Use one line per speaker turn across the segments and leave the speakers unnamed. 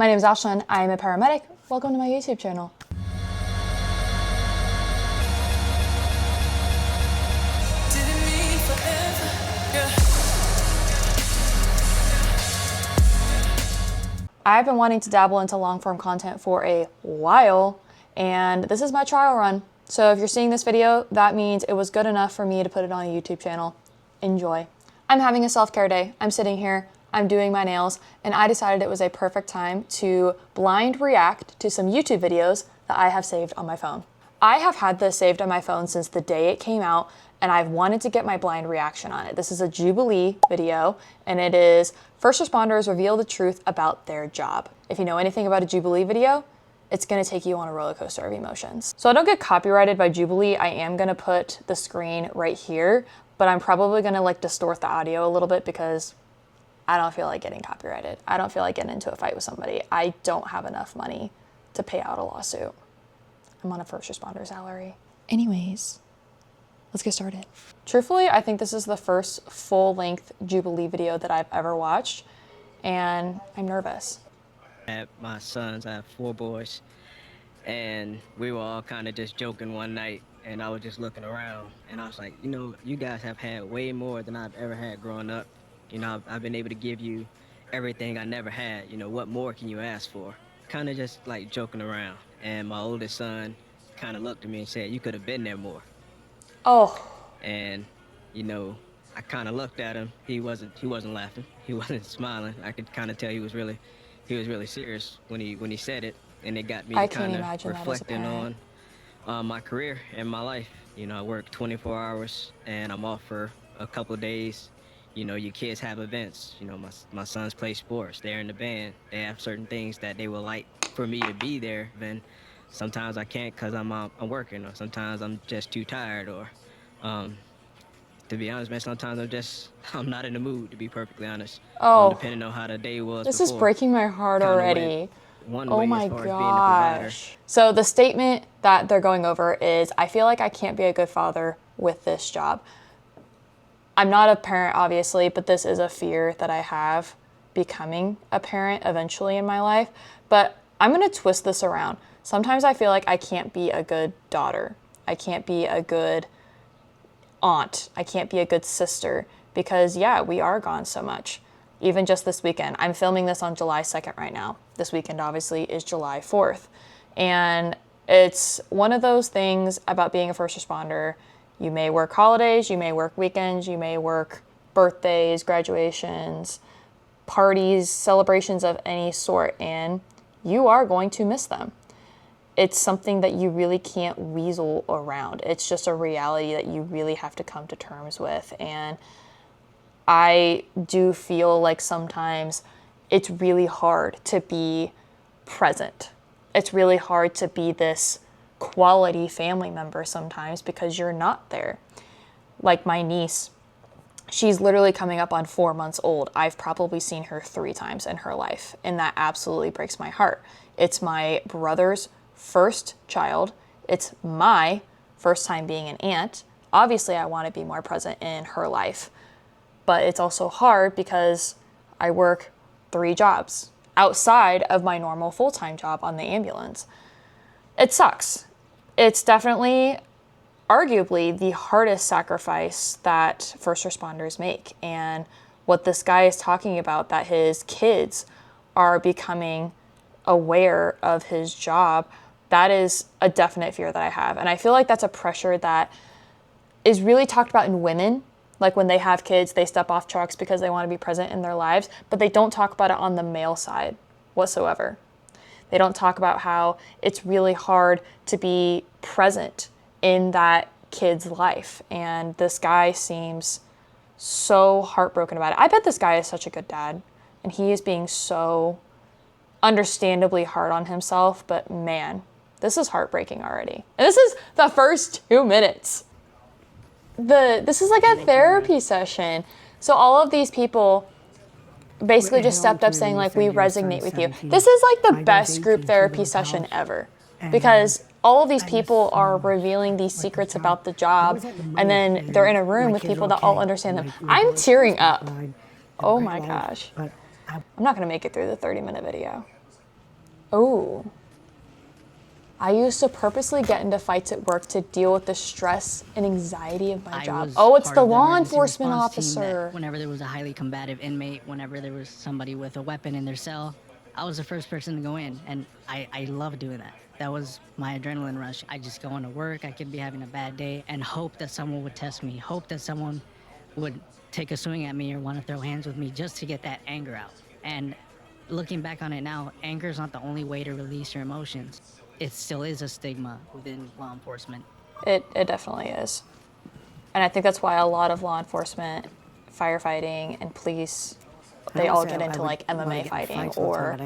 My name is Ashlyn. I am a paramedic. Welcome to my YouTube channel. I've been wanting to dabble into long-form content for a while, and this is my trial run. So if you're seeing this video, that means it was good enough for me to put it on a YouTube channel. Enjoy. I'm having a self-care day. I'm sitting here, I'm doing my nails, and I decided it was a perfect time to blind react to some YouTube videos that I have saved on my phone. I have had this saved on my phone since the day it came out, and I've wanted to get my blind reaction on it. This is a Jubilee video, and it is first responders reveal the truth about their job. If you know anything about a Jubilee video, it's gonna take you on a roller coaster of emotions. So I don't get copyrighted by Jubilee. I am gonna put the screen right here, but I'm probably gonna like distort the audio a little bit because I don't feel like getting copyrighted. I don't feel like getting into a fight with somebody. I don't have enough money to pay out a lawsuit. I'm on a first responder salary. Anyways, let's get started. Truthfully, I think this is the first full-length Jubilee video that I've ever watched, and I'm nervous.
I have my sons, I have 4 boys, and we were all kind of just joking one night, and I was just looking around, and I was like, you know, you guys have had way more than I've ever had growing up. You know, I've been able to give you everything I never had. You know, what more can you ask for? Kind of just like joking around, and my oldest son kind of looked at me and said, you could have been there more.
Oh.
And, you know, I kind of looked at him. He wasn't laughing. He wasn't smiling. I could kind of tell he was really serious when he said it, and it got me kind of reflecting on my career and my life. You know, I work 24 hours and I'm off for a couple of days. You know, your kids have events. You know, my sons play sports. They're in the band. They have certain things that they would like for me to be there. Then sometimes I can't because I'm working, or sometimes I'm just too tired, or to be honest, man, sometimes I'm not in the mood, to be perfectly honest.
Oh,
depending on how the day was
this
before.
is breaking my heart already.
Oh my gosh.
So the statement that they're going over is, I feel like I can't be a good father with this job. I'm not a parent, obviously, but this is a fear that I have, becoming a parent eventually in my life. But I'm gonna twist this around. Sometimes I feel like I can't be a good daughter. I can't be a good aunt. I can't be a good sister because, yeah, we are gone so much. Even just this weekend. I'm filming this on July 2nd right now. This weekend, obviously, is July 4th. And it's one of those things about being a first responder. You may work holidays, you may work weekends, you may work birthdays, graduations, parties, celebrations of any sort, and you are going to miss them. It's something that you really can't weasel around. It's just a reality that you really have to come to terms with. And I do feel like sometimes it's really hard to be present. It's really hard to be this quality family member sometimes because you're not there. Like my niece, she's literally coming up on 4 months old. I've probably seen her 3 times in her life, and that absolutely breaks my heart. It's my brother's first child. It's my first time being an aunt. Obviously, I want to be more present in her life, but it's also hard because I work 3 jobs outside of my normal full-time job on the ambulance. It sucks. It's definitely, arguably, the hardest sacrifice that first responders make. And what this guy is talking about, that his kids are becoming aware of his job, that is a definite fear that I have. And I feel like that's a pressure that is really talked about in women. Like when they have kids, they step off trucks because they want to be present in their lives, but they don't talk about it on the male side whatsoever. They don't talk about how it's really hard to be present in that kid's life. And this guy seems so heartbroken about it. I bet this guy is such a good dad, and he is being so understandably hard on himself, but man, this is heartbreaking already. And this is the first 2 minutes. This is like a therapy session. So all of these people basically just stepped up saying like, we resonate with you. This is like the best group therapy session ever, because all of these people are revealing these secrets about the job, and then they're in a room with people that all understand them. I'm tearing up. Oh my gosh. I'm not gonna make it through the 30-minute video. Oh. I used to purposely get into fights at work to deal with the stress and anxiety of my job. Oh, it's the law enforcement officer.
Whenever there was a highly combative inmate, whenever there was somebody with a weapon in their cell, I was the first person to go in, and I love doing that. That was my adrenaline rush. I just go into work, I could be having a bad day, and hope that someone would test me, hope that someone would take a swing at me or want to throw hands with me just to get that anger out. And looking back on it now, anger is not the only way to release your emotions. It still is a stigma within law enforcement.
It definitely is. And I think that's why a lot of law enforcement, firefighting, and police, they all get into like MMA fighting or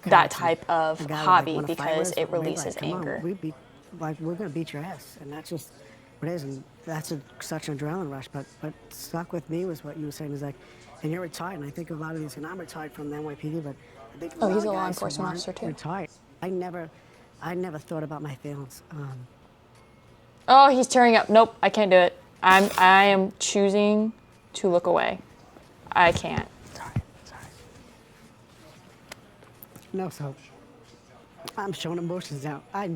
that type of hobby because it releases anger.
We're gonna beat your ass, and that's just what it is, and that's such an adrenaline rush. But stuck with me was what you were saying is like, and you're retired, and I think a lot of these, and I'm retired from the NYPD, but I think
he's a law enforcement officer too.
Retired. I never thought about my feelings.
Oh, he's tearing up. Nope, I can't do it. I am choosing to look away. I can't.
Sorry. No, so I'm showing emotions now.
I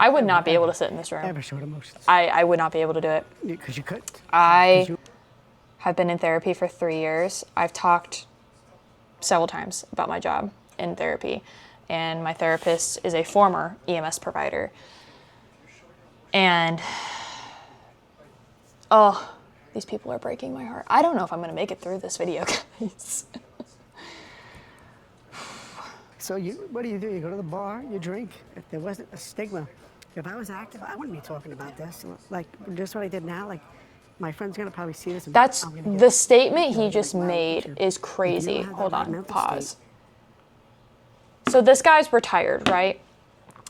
would not be able to sit in this room.
Ever showed emotions.
I would not be able to do it.
Because you couldn't.
I have been in therapy for 3 years. I've talked several times about my job in therapy. And my therapist is a former EMS provider. And, oh, these people are breaking my heart. I don't know if I'm going to make it through this video, guys.
So what do? You go to the bar, you drink. If there wasn't a stigma, if I was active, I wouldn't be talking about this. Like, just what I did now, like, my friend's going to probably see this.
That's, the statement he just made is crazy. Hold on, pause. So this guy's retired, right?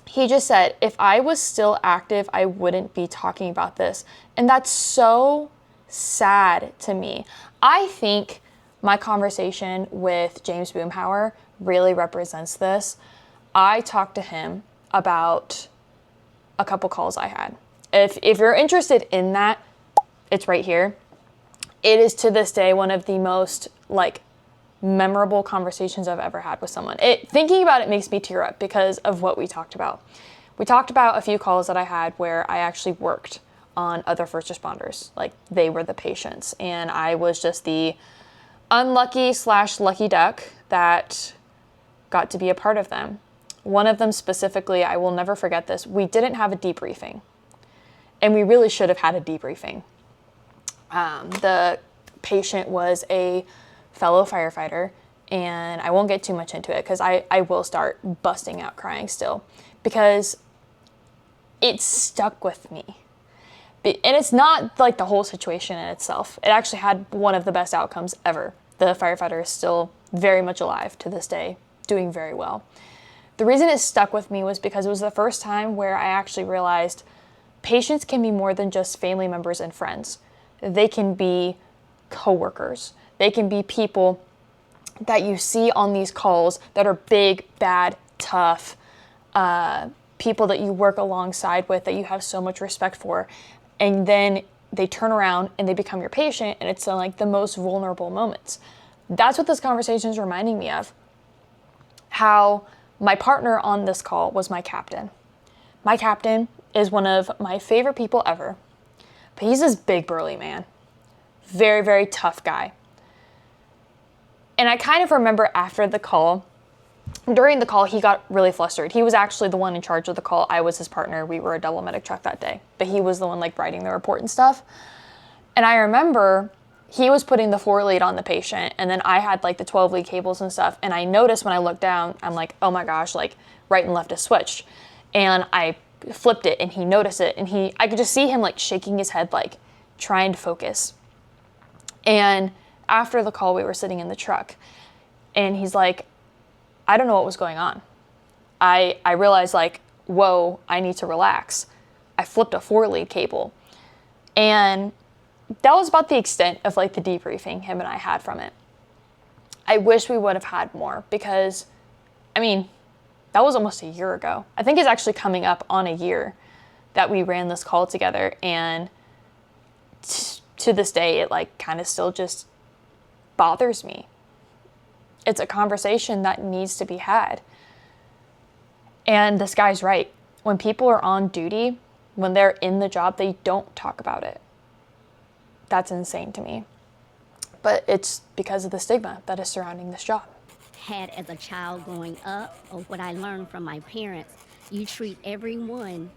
He just said, if I was still active, I wouldn't be talking about this. And that's so sad to me. I think my conversation with James Boomhauer really represents this. I talked to him about a couple calls I had. If you're interested in that, it's right here. It is to this day one of the most memorable conversations I've ever had with someone. Thinking about it makes me tear up because of what we talked about. We talked about a few calls that I had where I actually worked on other first responders. Like, they were the patients, and I was just the unlucky/lucky duck that got to be a part of them. One of them specifically, I will never forget this. We didn't have a debriefing, and we really should have had a debriefing. The patient was a fellow firefighter, and I won't get too much into it because I will start busting out crying still because it stuck with me. And it's not like the whole situation in itself. It actually had one of the best outcomes ever. The firefighter is still very much alive to this day, doing very well. The reason it stuck with me was because it was the first time where I actually realized patients can be more than just family members and friends. They can be coworkers. They can be people that you see on these calls that are big, bad, tough, people that you work alongside with that you have so much respect for. And then they turn around and they become your patient, and it's like the most vulnerable moments. That's what this conversation is reminding me of. How my partner on this call was my captain. My captain is one of my favorite people ever, but he's this big burly man. Very, very tough guy. And I kind of remember after the call, during the call, he got really flustered. He was actually the one in charge of the call. I was his partner. We were a double medic truck that day, but he was the one writing the report and stuff. And I remember he was putting the 4-lead on the patient, and then I had the 12-lead cables and stuff. And I noticed when I looked down, I'm like, oh my gosh, right and left is switched. And I flipped it, and he noticed it, and I could just see him shaking his head, trying to focus. And after the call, we were sitting in the truck, and he's like, I don't know what was going on. I realized whoa, I need to relax. I flipped a 4-lead cable. And that was about the extent of the debriefing him and I had from it. I wish we would have had more because, that was almost a year ago. I think it's actually coming up on a year that we ran this call together, and to this day, it kind of still just bothers me. It's a conversation that needs to be had. And this guy's right. When people are on duty, when they're in the job, they don't talk about it. That's insane to me. But it's because of the stigma that is surrounding this job.
Had as a child growing up, or what I learned from my parents, you treat everyone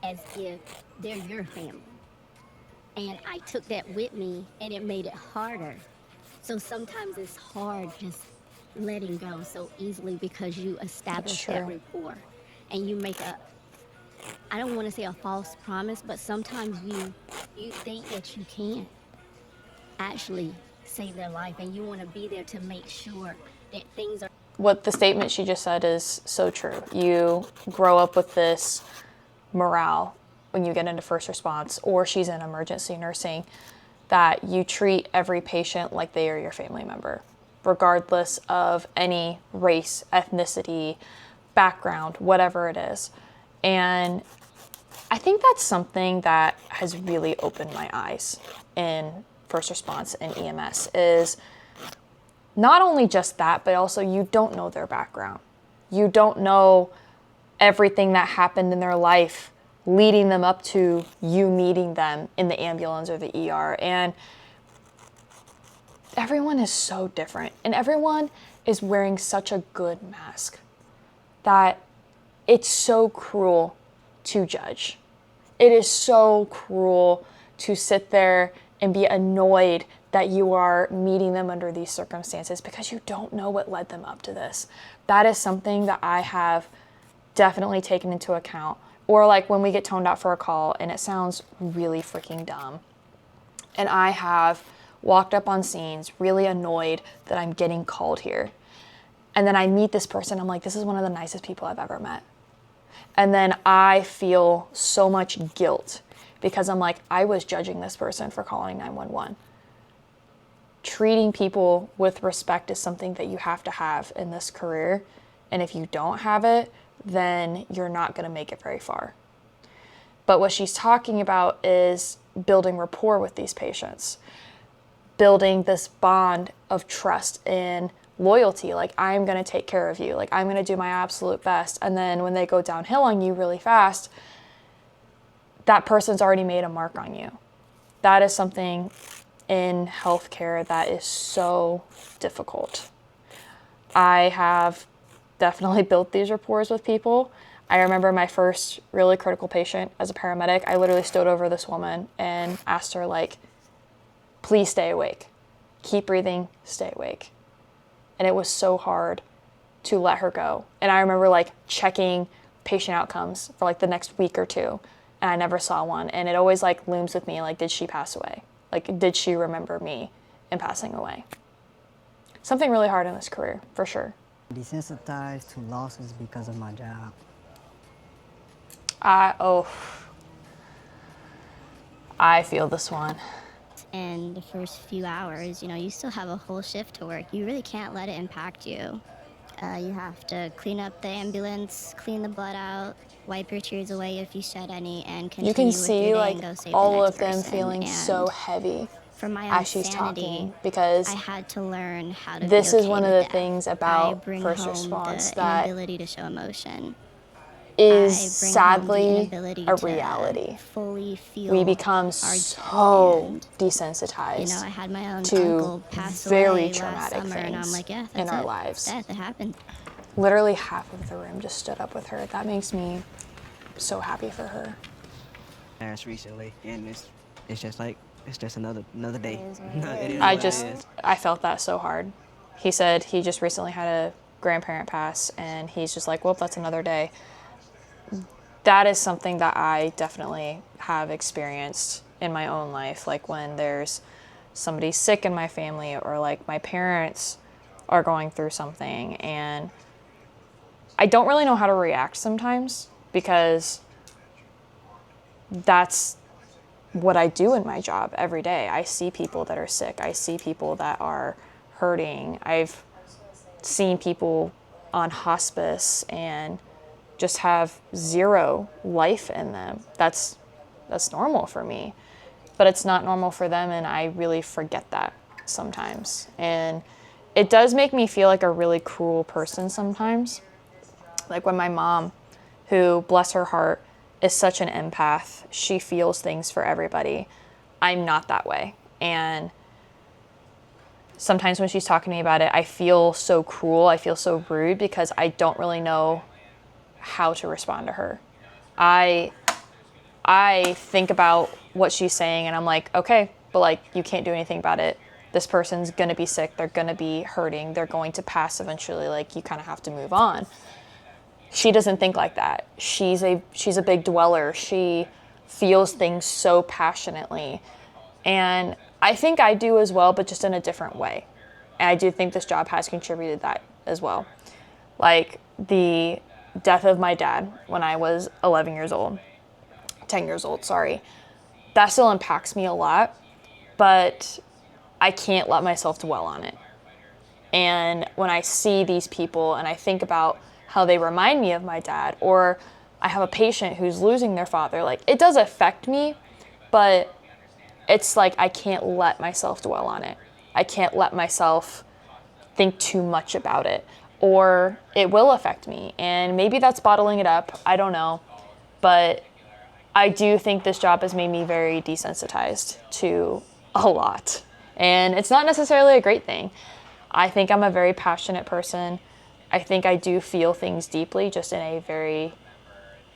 as if they're your family. And I took that with me, and it made it harder. So sometimes it's hard just letting go so easily because you establish that rapport and you make a, I don't want to say a false promise, but sometimes you think that you can actually save their life, and you want to be there to make sure that things are.
What the statement she just said is so true. You grow up with this morale when you get into first response, or she's in emergency nursing, that you treat every patient like they are your family member, regardless of any race, ethnicity, background, whatever it is. And I think that's something that has really opened my eyes in first response and EMS, is not only just that, but also you don't know their background. You don't know everything that happened in their life leading them up to you meeting them in the ambulance or the ER. And everyone is so different, and everyone is wearing such a good mask that it's so cruel to judge. It is so cruel to sit there and be annoyed that you are meeting them under these circumstances because you don't know what led them up to this. That is something that I have definitely taken into account. Or like when we get toned out for a call and it sounds really freaking dumb, and I have walked up on scenes really annoyed that I'm getting called here. And then I meet this person, I'm like, this is one of the nicest people I've ever met. And then I feel so much guilt because I'm like, I was judging this person for calling 911. Treating people with respect is something that you have to have in this career. And if you don't have it, then you're not going to make it very far. But what she's talking about is building rapport with these patients, building this bond of trust and loyalty. Like, I'm going to take care of you. Like, I'm going to do my absolute best. And then when they go downhill on you really fast, that person's already made a mark on you. That is something in healthcare that is so difficult. I have definitely built these rapports with people. I remember my first really critical patient as a paramedic. I literally stood over this woman and asked her, like, please stay awake. Keep breathing, stay awake. And it was so hard to let her go. And I remember like checking patient outcomes for like the next week or two, and I never saw one. And it always like looms with me, like, did she pass away? Like, did she remember me in passing away? Something really hard in this career, for sure.
Desensitized to losses because of my job.
I feel this one.
And the first few hours, you know, you still have a whole shift to work. You really can't let it impact you. You have to clean up the ambulance, clean the blood out, wipe your tears away if you shed any, and continue.
You can
with
see
your day
like
and go save
all
the next
of them
person.
feeling
And
so heavy
for my
as she's
insanity,
talking, because
I had to learn how to
this
be
is
okay
one of
with
the
death.
things
I
about
bring
first
home
response
the
that
inability to show emotion.
is
I bring
sadly
home the inability
a
to
reality.
fully feel
We become
our
so
and,
desensitized
you know, I had my own
to
uncle pass
very
away last
traumatic
summer, and I'm
things
like, yeah,
in
that's
our
it.
lives.
Death, it happened.
Literally half of the room just stood up with her. That makes me so happy for her.
Parents recently, and it's just like it's just another day.
I felt that so hard. He said he just recently had a grandparent pass, and he's just like, well, that's another day. That is something that I definitely have experienced in my own life. Like when there's somebody sick in my family, or like my parents are going through something, and I don't really know how to react sometimes, because that's what I do in my job every day. I see people that are sick. I see people that are hurting. I've seen people on hospice and just have zero life in them. That's normal for me, but it's not normal for them, and I really forget that sometimes. And it does make me feel like a really cruel person sometimes. Like when my mom who, bless her heart, is such an empath. She feels things for everybody. I'm not that way. And sometimes when she's talking to me about it, I feel so cruel. I feel so rude because I don't really know how to respond to her. I think about what she's saying and I'm like, okay, but like, you can't do anything about it. This person's gonna be sick. They're gonna be hurting. They're going to pass eventually. Like, you kind of have to move on. She doesn't think like that. She's a big dweller. She feels things so passionately. And I think I do as well, but just in a different way. And I do think this job has contributed that as well. Like the death of my dad when I was 10 years old, sorry. That still impacts me a lot, but I can't let myself dwell on it. And when I see these people and I think about how they remind me of my dad, or I have a patient who's losing their father, like it does affect me, but it's like I can't let myself dwell on it. I can't let myself think too much about it, or it will affect me. And maybe that's bottling it up. I don't know. But I do think this job has made me very desensitized to a lot. And it's not necessarily a great thing. I think I'm a very passionate person. I think I do feel things deeply, just in a very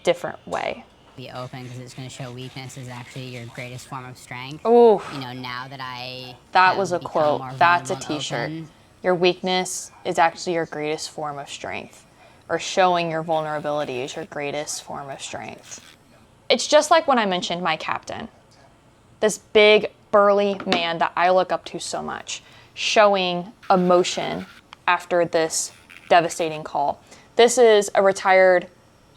different way.
Be open, because it's going to show weakness is actually your greatest form of strength.
Oh,
you know, now that
that was a quote. That's a t-shirt. Your weakness is actually your greatest form of strength, or showing your vulnerability is your greatest form of strength. It's just like when I mentioned my captain, this big burly man that I look up to so much, showing emotion after this devastating call. This is a retired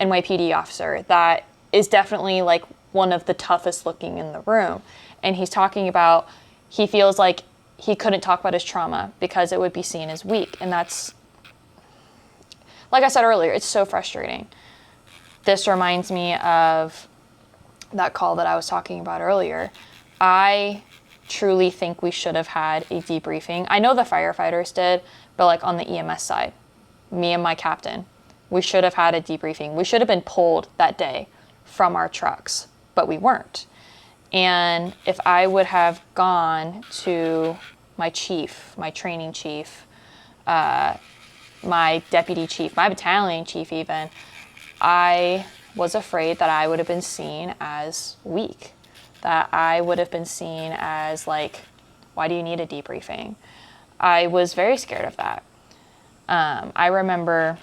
NYPD officer that is definitely like one of the toughest looking in the room. And he's talking about, he feels like he couldn't talk about his trauma because it would be seen as weak. And that's, like I said earlier, it's so frustrating. This reminds me of that call that I was talking about earlier. I truly think we should have had a debriefing. I know the firefighters did, but like on the EMS side, me and my captain, we should have had a debriefing. We should have been pulled that day from our trucks, but we weren't. And if I would have gone to my chief, my training chief, my deputy chief, my battalion chief even, I was afraid that I would have been seen as weak, that I would have been seen as like, why do you need a debriefing? I was very scared of that. I remember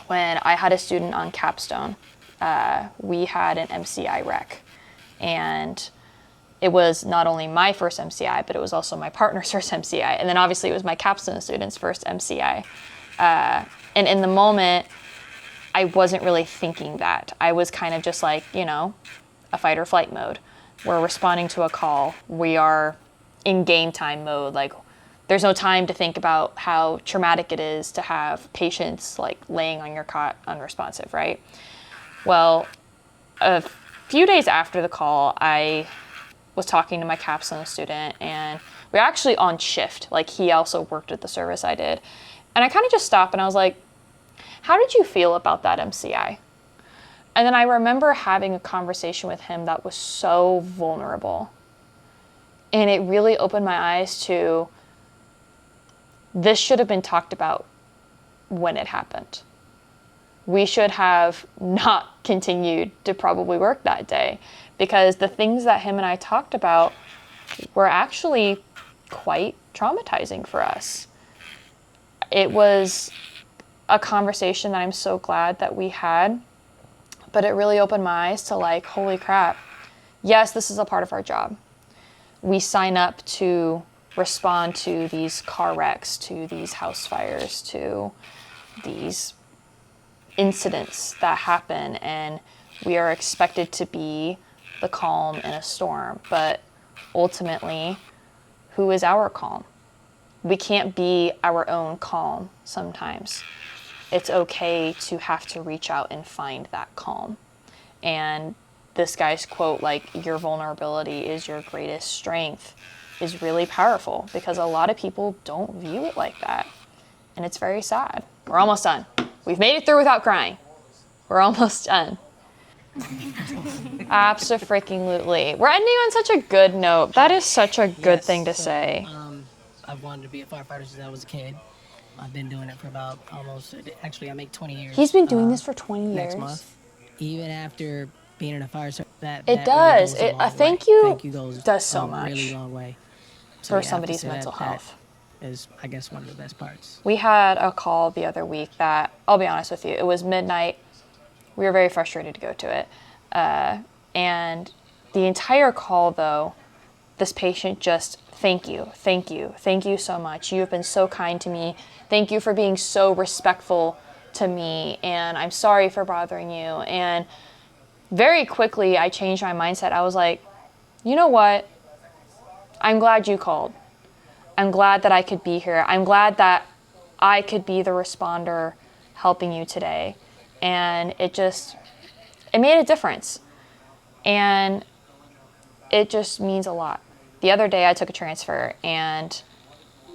when I had a student on capstone, we had an MCI rec, and it was not only my first MCI, but it was also my partner's first MCI. And then obviously it was my capstone student's first MCI. And in the moment, I wasn't really thinking that. I was kind of just like, you know, a fight or flight mode. We're responding to a call. We are in game time mode. Like, there's no time to think about how traumatic it is to have patients like laying on your cot unresponsive, right? Well, a few days after the call, I was talking to my capstone student, and we were actually on shift. Like, he also worked at the service I did. And I kind of just stopped and I was like, how did you feel about that MCI? And then I remember having a conversation with him that was so vulnerable. And it really opened my eyes to, this should have been talked about when it happened. We should have not continued to probably work that day, because the things that him and I talked about were actually quite traumatizing for us. It was a conversation that I'm so glad that we had, but it really opened my eyes to like, holy crap, yes, this is a part of our job. We sign up to respond to these car wrecks, to these house fires, to these incidents that happen, and we are expected to be the calm in a storm. But ultimately, who is our calm? We can't be our own calm sometimes. It's okay to have to reach out and find that calm. And this guy's quote, like, your vulnerability is your greatest strength, is really powerful, because a lot of people don't view it like that. And it's very sad. We're almost done. We've made it through without crying. We're almost done. Abso-freaking-lutely. We're ending on such a good note. That is such a good thing to say.
I've wanted to be a firefighter since I was a kid. I've been doing it for about actually I make 20 years.
He's been doing this for 20 years.
Next month. Even after being in a fire service, that
it does.
Really goes a long
thank
way.
you.
Thank you goes
does so
a
much.
really long way.
For somebody's mental health.
Is, I guess, one of the best parts.
We had a call the other week that, I'll be honest with you, it was midnight. We were very frustrated to go to it. And the entire call, though, this patient just, thank you so much. You have been so kind to me. Thank you for being so respectful to me. And I'm sorry for bothering you. And very quickly, I changed my mindset. I was like, you know what? I'm glad you called. I'm glad that I could be here. I'm glad that I could be the responder helping you today. And it made a difference. And it just means a lot. The other day I took a transfer and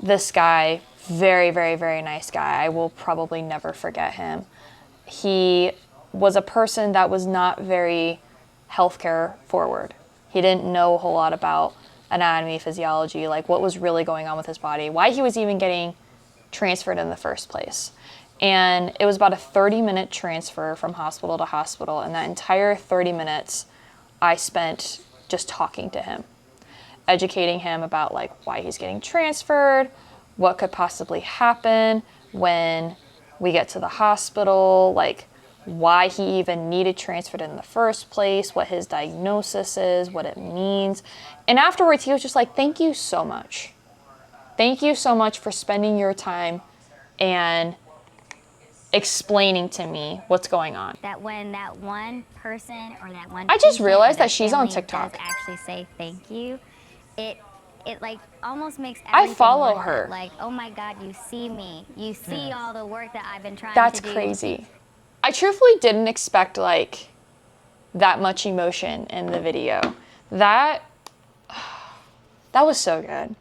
this guy, very, very, very nice guy, I will probably never forget him. He was a person that was not very healthcare forward. He didn't know a whole lot about anatomy, physiology, like what was really going on with his body, why he was even getting transferred in the first place. And it was about a 30-minute transfer from hospital to hospital, and that entire 30 minutes I spent just talking to him, educating him about like why he's getting transferred, what could possibly happen when we get to the hospital, like why he even needed transferred in the first place, what his diagnosis is, what it means. And afterwards, he was just like, thank you so much. Thank you so much for spending your time and explaining to me what's going on.
That when that one person or that one
I just realized that she's on
does
TikTok.
actually say thank you, it like almost makes everything
I follow
worth
her.
It. Like, oh my God, you see me. You see all the work that I've been trying
That's
to do.
crazy. I truthfully didn't expect like that much emotion in the video. That was so good.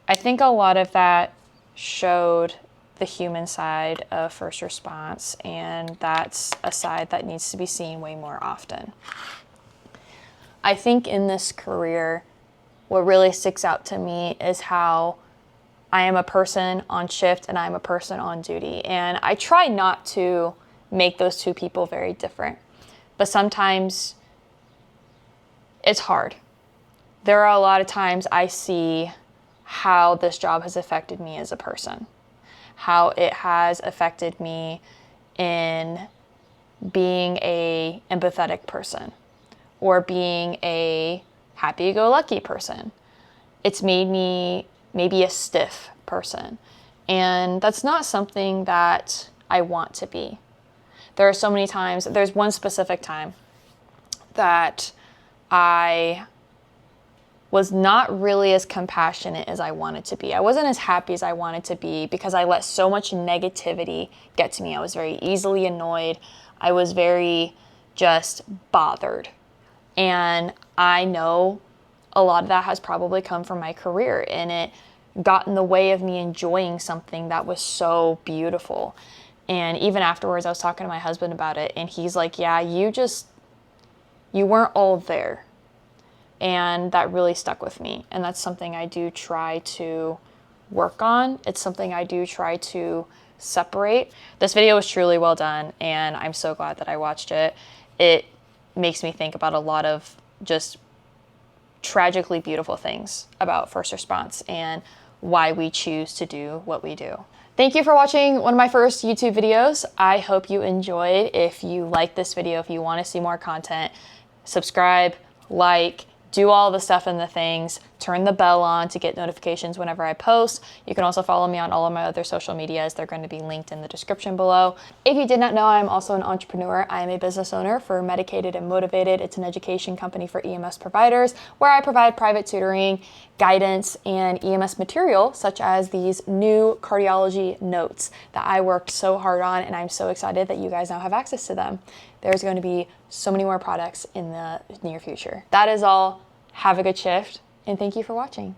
I think a lot of that showed the human side of first response, and that's a side that needs to be seen way more often. I think in this career, what really sticks out to me is how I am a person on shift and I'm a person on duty. And I try not to make those two people very different. But sometimes it's hard. There are a lot of times I see how this job has affected me as a person, how it has affected me in being a empathetic person or being a happy-go-lucky person. It's made me maybe a stiff person. And that's not something that I want to be. There are so many times, there's one specific time that I was not really as compassionate as I wanted to be. I wasn't as happy as I wanted to be because I let so much negativity get to me. I was very easily annoyed. I was very just bothered. And I know a lot of that has probably come from my career, and it got in the way of me enjoying something that was so beautiful. And even afterwards, I was talking to my husband about it, and he's like, yeah, you weren't all there. And that really stuck with me. And that's something I do try to work on. It's something I do try to separate. This video was truly well done, and I'm so glad that I watched it. It makes me think about a lot of just tragically beautiful things about first response and why we choose to do what we do. Thank you for watching one of my first YouTube videos. I hope you enjoyed. If you like this video, if you want to see more content, subscribe, like, do all the stuff and the things, turn the bell on to get notifications whenever I post. You can also follow me on all of my other social medias. They're going to be linked in the description below. If you did not know, I'm also an entrepreneur. I am a business owner for Medicated and Motivated. It's an education company for EMS providers where I provide private tutoring, guidance, and EMS material such as these new cardiology notes that I worked so hard on, and I'm so excited that you guys now have access to them. There's going to be so many more products in the near future. That is all. Have a good shift, and thank you for watching.